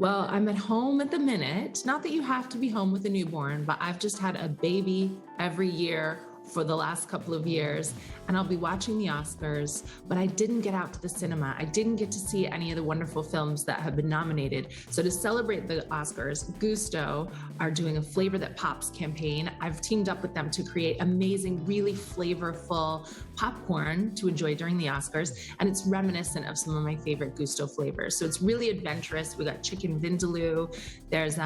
Well, I'm at home at the minute. Not that you have to be home with a newborn, but I've just had a baby every year for the last couple of years, and I'll be watching the Oscars, but I didn't get out to the cinema. I didn't get to see any of the wonderful films that have been nominated. So to celebrate the Oscars, Gusto are doing a Flavor That Pops campaign. I've teamed up with them to create amazing, really flavorful popcorn to enjoy during the Oscars, and it's reminiscent of some of my favorite Gusto flavors. So it's really adventurous. We got chicken vindaloo. There's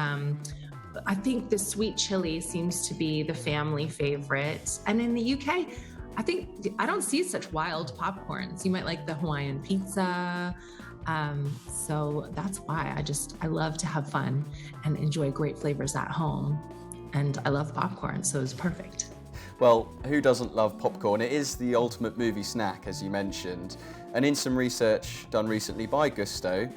I think the sweet chili seems to be the family favorite. And in the UK, I don't see such wild popcorns. You might like the Hawaiian pizza. So that's why I love to have fun and enjoy great flavors at home. And I love popcorn, so it's perfect. Well, who doesn't love popcorn? It is the ultimate movie snack, as you mentioned. And in some research done recently by Gusto,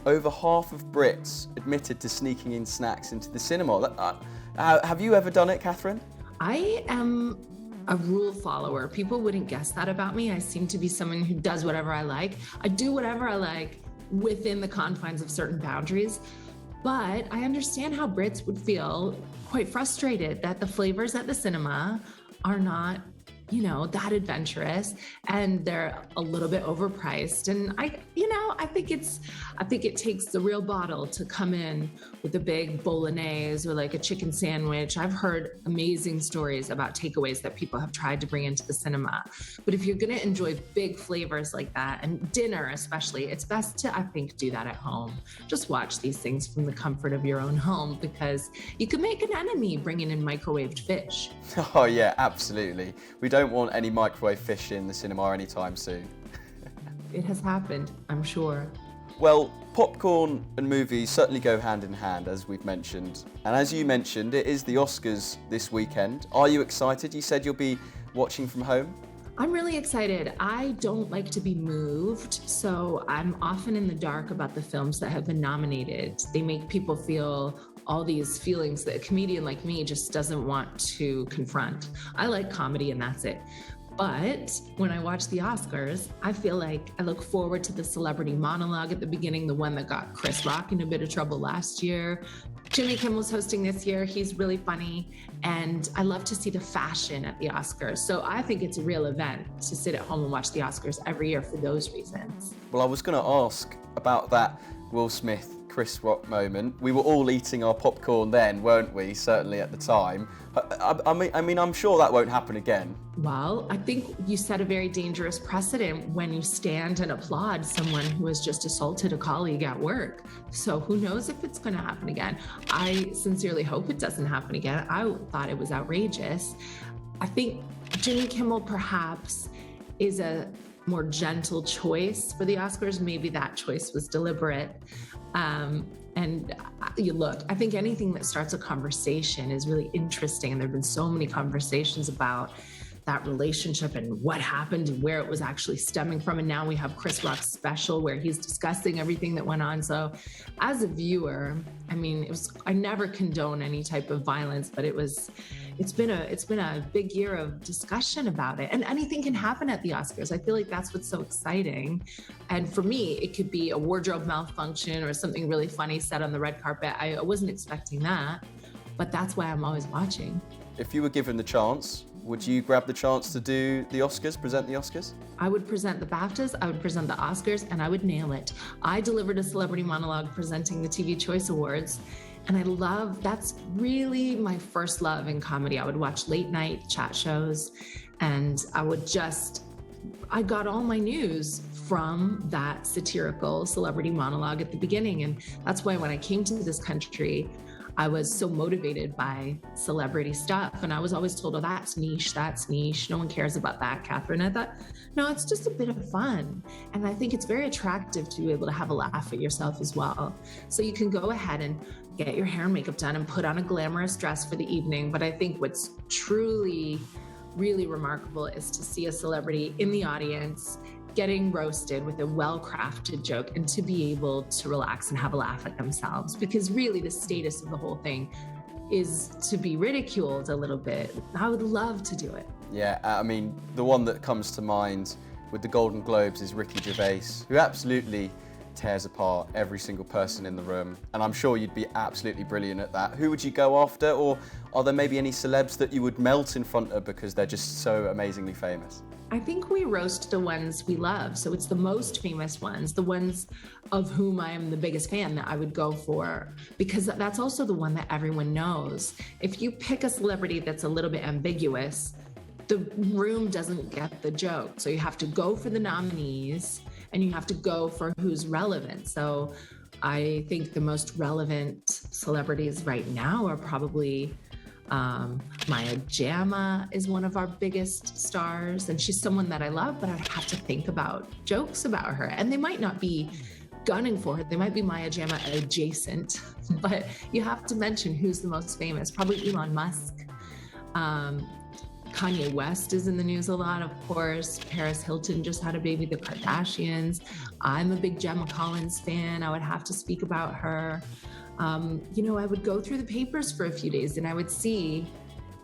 over half of Brits admitted to sneaking in snacks into the cinema. Have you ever done it, Katherine? I am a rule follower. People wouldn't guess that about me. I seem to be someone who does whatever I like. I do whatever I like within the confines of certain boundaries. But I understand how Brits would feel quite frustrated that the flavors at the cinema are not that adventurous, and they're a little bit overpriced. And I think it takes the real bottle to come in with a big bolognese or like a chicken sandwich. I've heard amazing stories about takeaways that people have tried to bring into the cinema. But if you're going to enjoy big flavors like that, and dinner especially, it's best to, I think, do that at home. Just watch these things from the comfort of your own home, because you could make an enemy bringing in microwaved fish. Oh yeah, absolutely. We don't want any microwave fish in the cinema anytime soon. It has happened, I'm sure. Well, popcorn and movies certainly go hand in hand, as we've mentioned. And as you mentioned, it is the Oscars this weekend. Are you excited? You said you'll be watching from home? I'm really excited. I don't like to be moved, so I'm often in the dark about the films that have been nominated. They make people feel all these feelings that a comedian like me just doesn't want to confront. I like comedy, and that's it. But when I watch the Oscars, I feel like I look forward to the celebrity monologue at the beginning, the one that got Chris Rock in a bit of trouble last year. Jimmy Kimmel's hosting this year. He's really funny. And I love to see the fashion at the Oscars. So I think it's a real event to sit at home and watch the Oscars every year for those reasons. Well, I was going to ask about that Will Smith, Chris Rock moment. We were all eating our popcorn then, weren't we? Certainly at the time. I mean, I'm sure that won't happen again. Well, I think you set a very dangerous precedent when you stand and applaud someone who has just assaulted a colleague at work. So who knows if it's going to happen again? I sincerely hope it doesn't happen again. I thought it was outrageous. I think Jimmy Kimmel perhaps is a more gentle choice for the Oscars. Maybe that choice was deliberate. And I think anything that starts a conversation is really interesting. And there have been so many conversations about that relationship and what happened and where it was actually stemming from. And now we have Chris Rock's special where he's discussing everything that went on. So as a viewer, I mean, I never condone any type of violence, but it's been a big year of discussion about it. And anything can happen at the Oscars. I feel like that's what's so exciting. And for me, it could be a wardrobe malfunction or something really funny said on the red carpet. I wasn't expecting that, but that's why I'm always watching. If you were given the chance, would you grab the chance to do the Oscars, present the Oscars? I would present the BAFTAs, I would present the Oscars, and I would nail it. I delivered a celebrity monologue presenting the TV Choice Awards, and that's really my first love in comedy. I would watch late night chat shows, and I got all my news from that satirical celebrity monologue at the beginning. And that's why when I came to this country, I was so motivated by celebrity stuff. And I was always told, oh, that's niche. No one cares about that, Katherine. I thought, no, it's just a bit of fun. And I think it's very attractive to be able to have a laugh at yourself as well. So you can go ahead and get your hair and makeup done and put on a glamorous dress for the evening. But I think what's truly, really remarkable is to see a celebrity in the audience getting roasted with a well-crafted joke and to be able to relax and have a laugh at themselves. Because really the status of the whole thing is to be ridiculed a little bit. I would love to do it. Yeah, I mean, the one that comes to mind with the Golden Globes is Ricky Gervais, who absolutely tears apart every single person in the room, and I'm sure you'd be absolutely brilliant at that. Who would you go after, or are there maybe any celebs that you would melt in front of because they're just so amazingly famous? I think we roast the ones we love. So it's the most famous ones, the ones of whom I am the biggest fan that I would go for, because that's also the one that everyone knows. If you pick a celebrity that's a little bit ambiguous, the room doesn't get the joke. So you have to go for the nominees and you have to go for who's relevant. So I think the most relevant celebrities right now are probably Maya Jama is one of our biggest stars, and she's someone that I love, but I'd have to think about jokes about her. And they might not be gunning for her. They might be Maya Jama adjacent, but you have to mention who's the most famous. Probably Elon Musk. Kanye West is in the news a lot, of course. Paris Hilton just had a baby, the Kardashians. I'm a big Gemma Collins fan. I would have to speak about her. I would go through the papers for a few days and I would see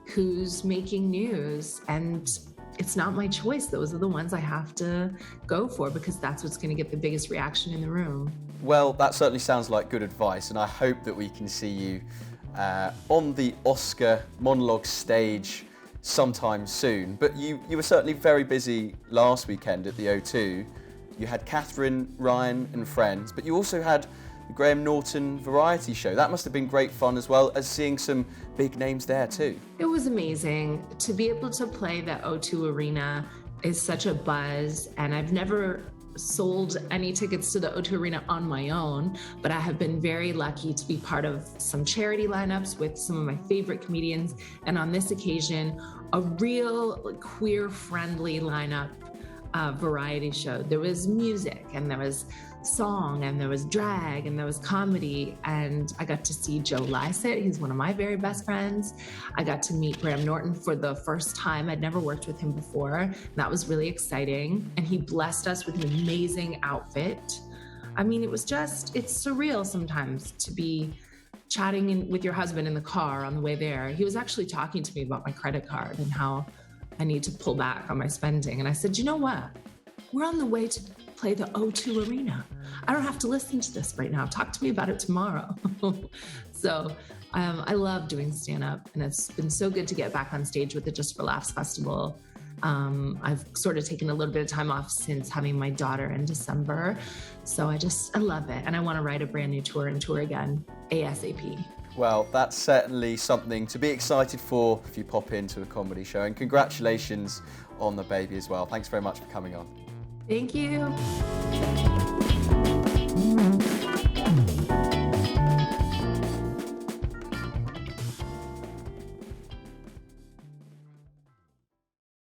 who's making news, and it's not my choice. Those are the ones I have to go for because that's what's going to get the biggest reaction in the room. Well, that certainly sounds like good advice, and I hope that we can see you on the Oscar monologue stage sometime soon. But you were certainly very busy last weekend at the O2. You had Katherine Ryan and friends, but you also had the Graham Norton variety show. That must have been great fun, as well as seeing some big names there too. It was amazing. To be able to play the O2 Arena is such a buzz, and I've never sold any tickets to the O2 Arena on my own, but I have been very lucky to be part of some charity lineups with some of my favorite comedians, and on this occasion, a real queer-friendly lineup variety show. There was music, and there was song, and there was drag, and there was comedy, and I got to see Joe Lycett. He's one of my very best friends. I got to meet Graham Norton for the first time. I'd never worked with him before. That was really exciting, and he blessed us with an amazing outfit. I mean, it's surreal sometimes to be chatting with your husband in the car on the way there. He was actually talking to me about my credit card and how I need to pull back on my spending. And I said, you know what? We're on the way to play the O2 Arena. I don't have to listen to this right now. Talk to me about it tomorrow. So I love doing stand-up, and it's been so good to get back on stage with the Just for Laughs Festival. I've sort of taken a little bit of time off since having my daughter in December. So I love it. And I want to write a brand new tour and tour again ASAP. Well, that's certainly something to be excited for if you pop into a comedy show. And congratulations on the baby as well. Thanks very much for coming on. Thank you.